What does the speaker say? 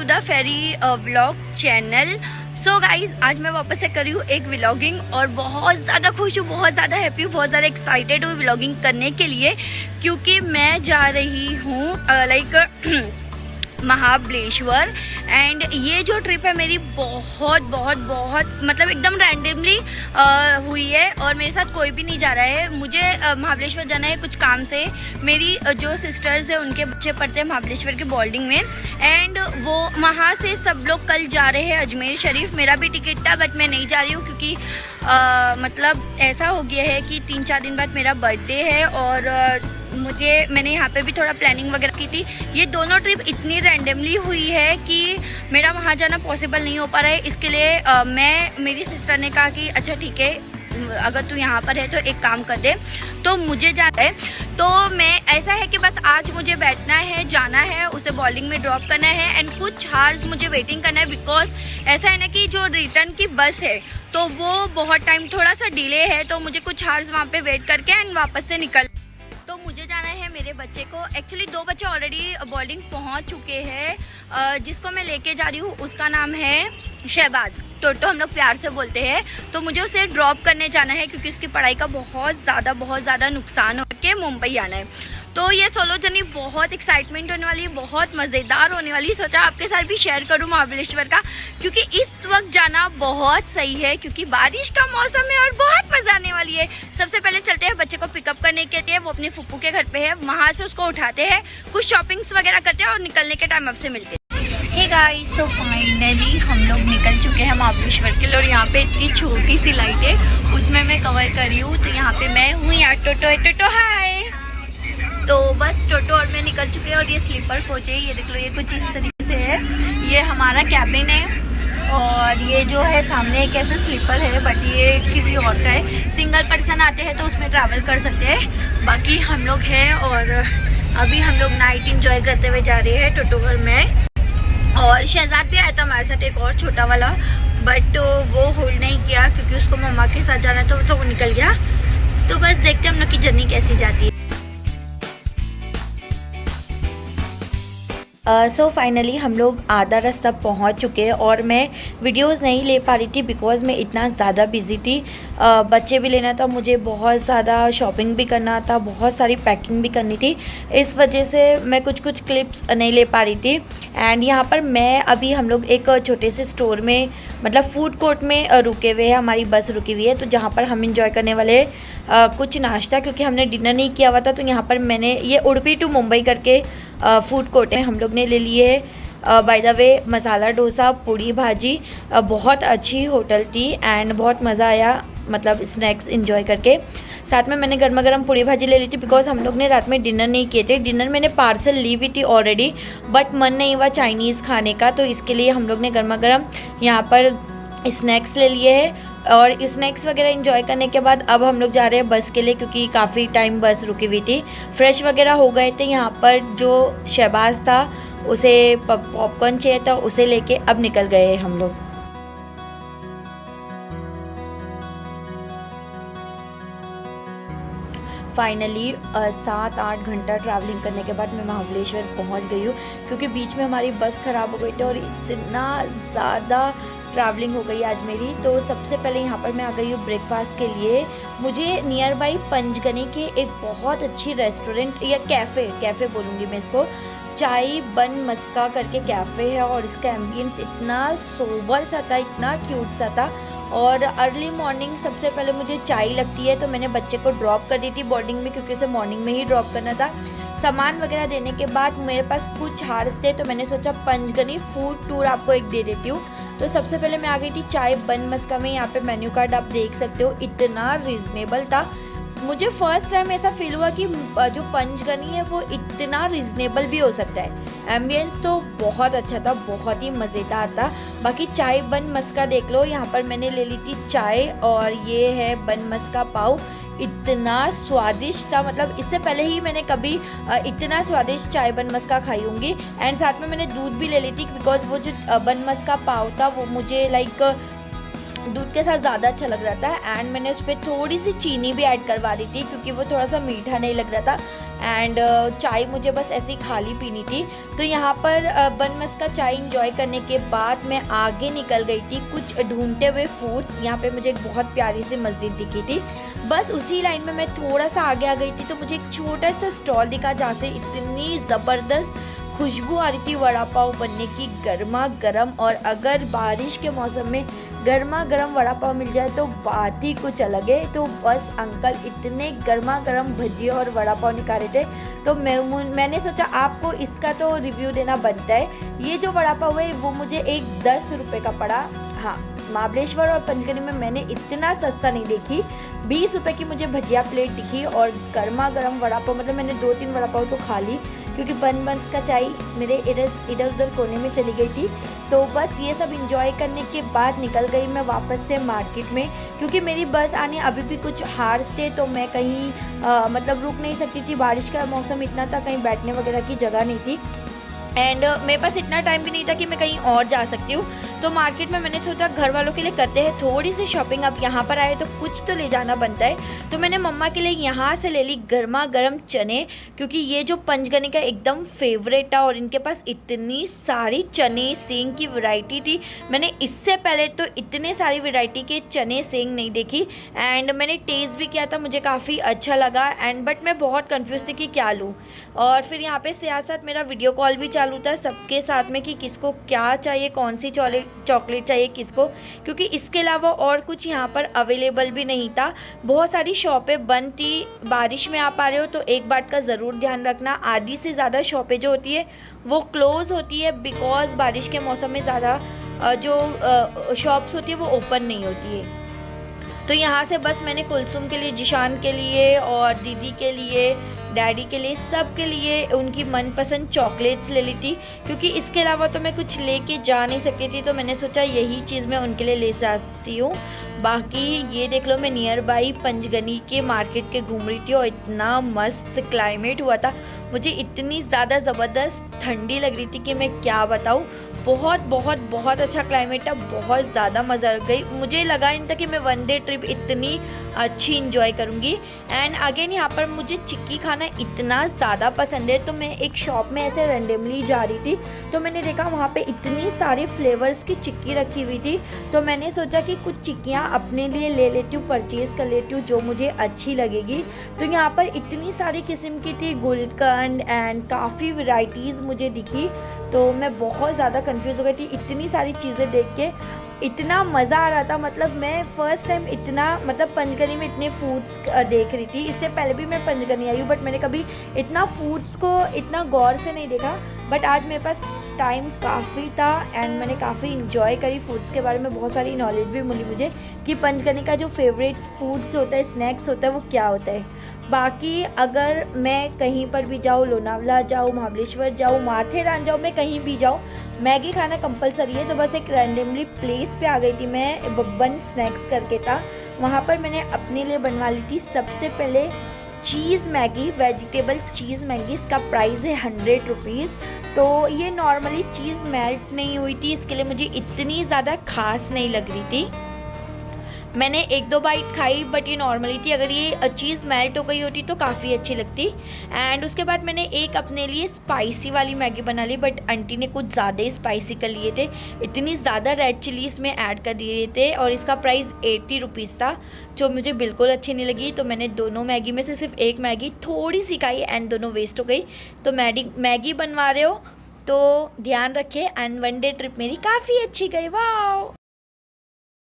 To the ferry vlog channel. So guys, आज मैं वापस से कर रही हूँ एक व्लॉगिंग और बहुत ज़्यादा खुश हूँ, बहुत ज़्यादा हैप्पी हूँ, बहुत ज़्यादा एक्साइटेड हूँ व्लॉगिंग करने के लिए, क्योंकि मैं जा रही हूँ लाइक महाबलेश्वर। एंड ये जो ट्रिप है मेरी बहुत बहुत बहुत मतलब एकदम रैंडमली हुई है और मेरे साथ कोई भी नहीं जा रहा है। मुझे महाबलेश्वर जाना है कुछ काम से। मेरी जो सिस्टर्स है उनके बच्चे पढ़ते हैं महाबलेश्वर के बोर्डिंग में, एंड वो वहाँ से सब लोग कल जा रहे हैं अजमेर शरीफ। मेरा भी टिकट था बट मैं नहीं जा रही हूँ क्योंकि मतलब ऐसा हो गया है कि 3-4 दिन बाद मेरा बर्थडे है और मैंने यहाँ पे भी थोड़ा प्लानिंग वगैरह की थी। ये दोनों ट्रिप इतनी रैंडमली हुई है कि मेरा वहाँ जाना पॉसिबल नहीं हो पा रहा है। इसके लिए मेरी सिस्टर ने कहा कि अच्छा ठीक है, अगर तू यहाँ पर है तो एक काम कर दे, तो मुझे जाना है। तो मैं ऐसा है कि बस आज मुझे बैठना है, जाना है, उसे बोर्डिंग में ड्रॉप करना है एंड कुछ हार्स मुझे वेटिंग करना है। बिकॉज ऐसा है ना कि जो रिटर्न की बस है तो वो बहुत टाइम थोड़ा सा डिले है, तो मुझे कुछ हार्स वहाँ पे वेट करके एंड वापस से निकल। तो मुझे जाना है मेरे बच्चे को। एक्चुअली 2 बच्चे ऑलरेडी बोर्डिंग पहुंच चुके हैं। जिसको मैं लेके जा रही हूँ उसका नाम है शहबाज, टोटो हम लोग प्यार से बोलते हैं। तो मुझे उसे ड्रॉप करने जाना है क्योंकि उसकी पढ़ाई का बहुत ज़्यादा नुकसान हो के मुंबई आना है। तो ये सोलो जर्नी बहुत एक्साइटमेंट होने वाली है, बहुत मज़ेदार होने वाली है। सोचा आपके साथ भी शेयर करूँ महाबलेश्वर का, क्योंकि इस वक्त जाना बहुत सही है क्योंकि बारिश का मौसम है और बहुत मज़ा आने वाली है। सबसे पहले चलते हैं बच्चे को पिकअप करने के लिए। वो अपने फुप्पू के घर पे है, वहाँ से उसको उठाते हैं, कुछ शॉपिंग्स वगैरह करते हैं और निकलने के टाइम आपसे मिलते हैं। हे गाइस, सो फाइनली हम लोग निकल चुके हैं महाबलेश्वर के लिए और यहाँ पे इतनी छोटी सी लाइट है उसमें मैं कवर कर रही हूँ। तो यहाँ पे मैं हूँ, यहाँ टोटो हाय। तो बस टोटो और मैं निकल चुके हैं और ये स्लीपर कोच है। ये देख लो, ये कुछ इस तरीके से है। ये हमारा कैबिन है और ये जो है सामने एक ऐसा स्लीपर है बट ये किसी और का है। सिंगल पर्सन आते हैं तो उसमें ट्रैवल कर सकते हैं। बाकी हम लोग हैं और अभी हम लोग नाइट इंजॉय करते हुए जा रहे हैं टोटो में। और शहजाद भी आया था हमारे साथ, एक और छोटा वाला, बट वो होल्ड नहीं किया क्योंकि उसको मम्मा के साथ जाना था तो वो निकल गया। तो बस देखते हैं हम लोग की जर्नी कैसी जाती है। सो फाइनली हम लोग आधा रास्ता पहुंच चुके हैं और मैं वीडियोस नहीं ले पा रही थी बिकॉज़ मैं इतना ज़्यादा बिजी थी। बच्चे भी लेना था मुझे, बहुत ज़्यादा शॉपिंग भी करना था, बहुत सारी पैकिंग भी करनी थी। इस वजह से मैं कुछ क्लिप्स नहीं ले पा रही थी। एंड यहाँ पर हम लोग एक छोटे से स्टोर में मतलब फूड कोर्ट में रुके हुए हैं। हमारी बस रुकी हुई है तो जहाँ पर हम इंजॉय करने वाले कुछ नाश्ता, क्योंकि हमने डिनर नहीं किया हुआ था। तो यहाँ पर मैंने ये उडुपी टू मुंबई करके फूड कोर्ट है, हम लोग ने ले लिए by the way masala dosa, पूड़ी भाजी। बहुत अच्छी होटल थी एंड बहुत मज़ा आया, मतलब स्नैक्स एंजॉय करके। साथ में मैंने गर्मा गर्म पूड़ी भाजी ले ली थी बिकॉज हम लोग ने रात में डिनर नहीं किए थे। डिनर मैंने पार्सल ली हुई थी ऑलरेडी बट मन नहीं हुआ चाइनीज़ खाने का, तो इसके लिए हम लोग ने गर्मा गर्म यहाँ पर स्नैक्स ले लिए हैं। और स्नैक्स वगैरह एंजॉय करने के बाद अब हम लोग जा रहे हैं बस के लिए क्योंकि काफ़ी टाइम बस रुकी हुई थी। फ्रेश वगैरह हो गए थे। यहाँ पर जो शहबाज था उसे पॉपकॉर्न चाहिए था, उसे लेके अब निकल गए हम लोग। फाइनली 7-8 घंटा ट्रैवलिंग करने के बाद मैं महाबलेश्वर पहुंच गई हूँ क्योंकि बीच में हमारी बस ख़राब हो गई थी और इतना ज़्यादा ट्रैवलिंग हो गई आज मेरी। तो सबसे पहले यहाँ पर मैं आ गई हूँ ब्रेकफास्ट के लिए। मुझे नियर बाई पंचगनी के एक बहुत अच्छी रेस्टोरेंट या कैफ़े बोलूँगी मैं इसको, चाय बन मस्का करके कैफ़े है और इसका एम्बियंस इतना सोबर सा था, इतना क्यूट सा था। और अर्ली मॉर्निंग सबसे पहले मुझे चाय लगती है तो मैंने बच्चे को ड्रॉप कर दी थी बोर्डिंग में क्योंकि उसे मॉर्निंग में ही ड्रॉप करना था। सामान वगैरह देने के बाद मेरे पास कुछ हार्स थे तो मैंने सोचा पंचगनी फूड टूर आपको एक दे देती हूँ। तो सबसे पहले मैं आ गई थी चाय बन मस्का में। यहाँ पे मेन्यू कार्ड आप देख सकते हो, इतना रीज़नेबल था। मुझे फर्स्ट टाइम ऐसा फील हुआ कि जो पंचगनी है वो इतना रीज़नेबल भी हो सकता है। एम्बियंस तो बहुत अच्छा था, बहुत ही मज़ेदार था। बाकी चाय बन मस्का देख लो, यहाँ पर मैंने ले ली थी चाय और ये है बन मस्का पाव। इतना स्वादिष्ट था, मतलब इससे पहले ही मैंने कभी इतना स्वादिष्ट चाय बन मस्का खाई होंगी। एंड साथ में मैंने दूध भी ले ली थी बिकॉज वो जो बन मस्का पाव था वो मुझे लाइक दूध के साथ ज़्यादा अच्छा लग रहा था। एंड मैंने उस पर थोड़ी सी चीनी भी ऐड करवा दी थी क्योंकि वो थोड़ा सा मीठा नहीं लग रहा था। एंड चाय मुझे बस ऐसे ही खाली पीनी थी। तो यहाँ पर बनमस्क का चाय इंजॉय करने के बाद मैं आगे निकल गई थी कुछ ढूंढते हुए फूड्स। यहाँ पे मुझे एक बहुत प्यारी सी मस्जिद दिखी थी, बस उसी लाइन में मैं थोड़ा सा आगे आ गई थी तो मुझे एक छोटा सा स्टॉल दिखा जहाँ से इतनी ज़बरदस्त खुशबू आ रही थी वड़ा पाव बनने की, गर्मा गर्म। और अगर बारिश के मौसम में गर्मा गर्म वड़ा पाव मिल जाए तो बात ही कुछ अलग है। तो बस अंकल इतने गर्मा गर्म भजिया और वड़ा पाव निकाले थे तो मैंने सोचा आपको इसका तो रिव्यू देना बनता है। ये जो वड़ा पाव है वो मुझे एक 10 रुपये का पड़ा। हाँ, महाबलेश्वर और पंचगनी में मैंने इतना सस्ता नहीं देखी। 20 रुपये की मुझे भजिया प्लेट दिखी और गर्मा गर्म वड़ा पाव, मतलब मैंने 2-3 वड़ा पाव तो खा ली क्योंकि बनमस्क का चाय मेरे इधर उधर कोने में चली गई थी। तो बस ये सब इंजॉय करने के बाद निकल गई मैं वापस से मार्केट में, क्योंकि मेरी बस आने अभी भी कुछ हार्स थे तो मैं कहीं मतलब रुक नहीं सकती थी। बारिश का मौसम इतना था, कहीं बैठने वगैरह की जगह नहीं थी एंड मेरे पास इतना टाइम भी नहीं था कि मैं कहीं और जा सकती हूँ। तो मार्केट में मैंने सोचा घर वालों के लिए करते हैं थोड़ी सी शॉपिंग, अब यहाँ पर आए तो कुछ तो ले जाना बनता है। तो मैंने मम्मा के लिए यहाँ से ले ली गर्मा गर्म चने, क्योंकि ये जो पंचगनी का एकदम फेवरेट था और इनके पास इतनी सारी चने सेंग की वैरायटी थी। मैंने इससे पहले तो इतने सारी वैरायटी के चने सेंग नहीं देखी एंड मैंने टेस्ट भी किया था, मुझे काफ़ी अच्छा लगा एंड बट मैं बहुत कन्फ्यूज़ थी कि क्या लूँ। और फिर यहाँ पे साथ मेरा वीडियो कॉल भी चालू था सबके साथ में कि किसको क्या चाहिए, कौन सी चॉकलेट चाहिए किसको, क्योंकि इसके अलावा और कुछ यहाँ पर अवेलेबल भी नहीं था। बहुत सारी शॉपें बंद थी। बारिश में आप आ रहे हो तो एक बात का ज़रूर ध्यान रखना, आधी से ज़्यादा शॉपें जो होती है वो क्लोज़ होती है बिकॉज़ बारिश के मौसम में ज़्यादा जो शॉप्स होती है वो ओपन नहीं होती है। तो यहाँ से बस मैंने कुलसुम के लिए, जिशान के लिए और दीदी के लिए, डैडी के लिए, सब के लिए उनकी मनपसंद चॉकलेट्स ले ली थी, क्योंकि इसके अलावा तो मैं कुछ लेके जा नहीं सकती थी। तो मैंने सोचा यही चीज़ मैं उनके लिए ले सकती हूँ। बाकी ये देख लो, मैं नियर बाई पंचगनी के मार्केट के घूम रही थी और इतना मस्त क्लाइमेट हुआ था, मुझे इतनी ज़्यादा ज़बरदस्त ठंडी लग रही थी कि मैं क्या बताऊँ। बहुत बहुत बहुत अच्छा क्लाइमेट था, बहुत ज़्यादा मज़ा आ गई। मुझे लगा नहीं था कि मैं 1 डे ट्रिप इतनी अच्छी इंजॉय करूँगी। एंड अगेन यहाँ पर मुझे चिक्की खाना इतना ज़्यादा पसंद है, तो मैं एक शॉप में ऐसे रैंडमली जा रही थी तो मैंने देखा वहाँ पे इतनी सारे फ्लेवर्स की चिक्की रखी हुई थी। तो मैंने सोचा कि कुछ चिक्कियाँ अपने लिए ले लेती हूँ, परचेज़ कर लेती हूँ जो मुझे अच्छी लगेगी। तो यहाँ पर इतनी सारी किस्म की थी, गुलकंद एंड काफ़ी वैरायटीज़ मुझे दिखी। तो मैं बहुत ज़्यादा कंफ्यूज हो गई थी, इतनी सारी चीज़ें देख के इतना मज़ा आ रहा था। मतलब मैं फ़र्स्ट टाइम इतना, मतलब पंचगनी में इतने फूड्स देख रही थी। इससे पहले भी मैं पंचगनी आई हूँ बट मैंने कभी इतना फूड्स को इतना गौर से नहीं देखा। बट आज मेरे पास टाइम काफ़ी था एंड मैंने काफ़ी इंजॉय करी। फूड्स के बारे में बहुत सारी नॉलेज भी मिली मुझे कि पंचगनी का जो फेवरेट फूड्स होता है, स्नैक्स होता है, वो क्या होता है। बाकी अगर मैं कहीं पर भी जाऊँ, लोनावला जाऊँ, महाबलेश्वर जाऊँ, माथेरान जाऊँ, मैं कहीं भी जाऊँ, मैगी खाना कंपलसरी है। तो बस एक रैंडमली प्लेस पे आ गई थी मैं, बब्बन स्नैक्स करके था, वहाँ पर मैंने अपने लिए बनवा ली थी सबसे पहले cheese Maggi, vegetable cheese Maggi. इसका प्राइस है 100 रुपीज़। तो ये नॉर्मली चीज़ मेल्ट नहीं हुई थी, इसके लिए मुझे इतनी ज़्यादा खास नहीं लग रही थी। मैंने 1-2 बाइट खाई बट ये नॉर्मली थी, अगर ये चीज़ मेल्ट हो गई होती तो काफ़ी अच्छी लगती। एंड उसके बाद मैंने एक अपने लिए स्पाइसी वाली मैगी बना ली, बट आंटी ने कुछ ज़्यादा ही स्पाइसी कर लिए थे, इतनी ज़्यादा रेड चिली इसमें ऐड कर दिए थे और इसका प्राइस 80 रुपीज़ था, जो मुझे बिल्कुल अच्छी नहीं लगी। तो मैंने दोनों मैगी में से सिर्फ एक मैगी थोड़ी सी खाई एंड दोनों वेस्ट हो गई। तो मैगी बनवा रहे हो तो ध्यान रखें एंड 1 डे ट्रिप मेरी काफ़ी अच्छी गई। वाह।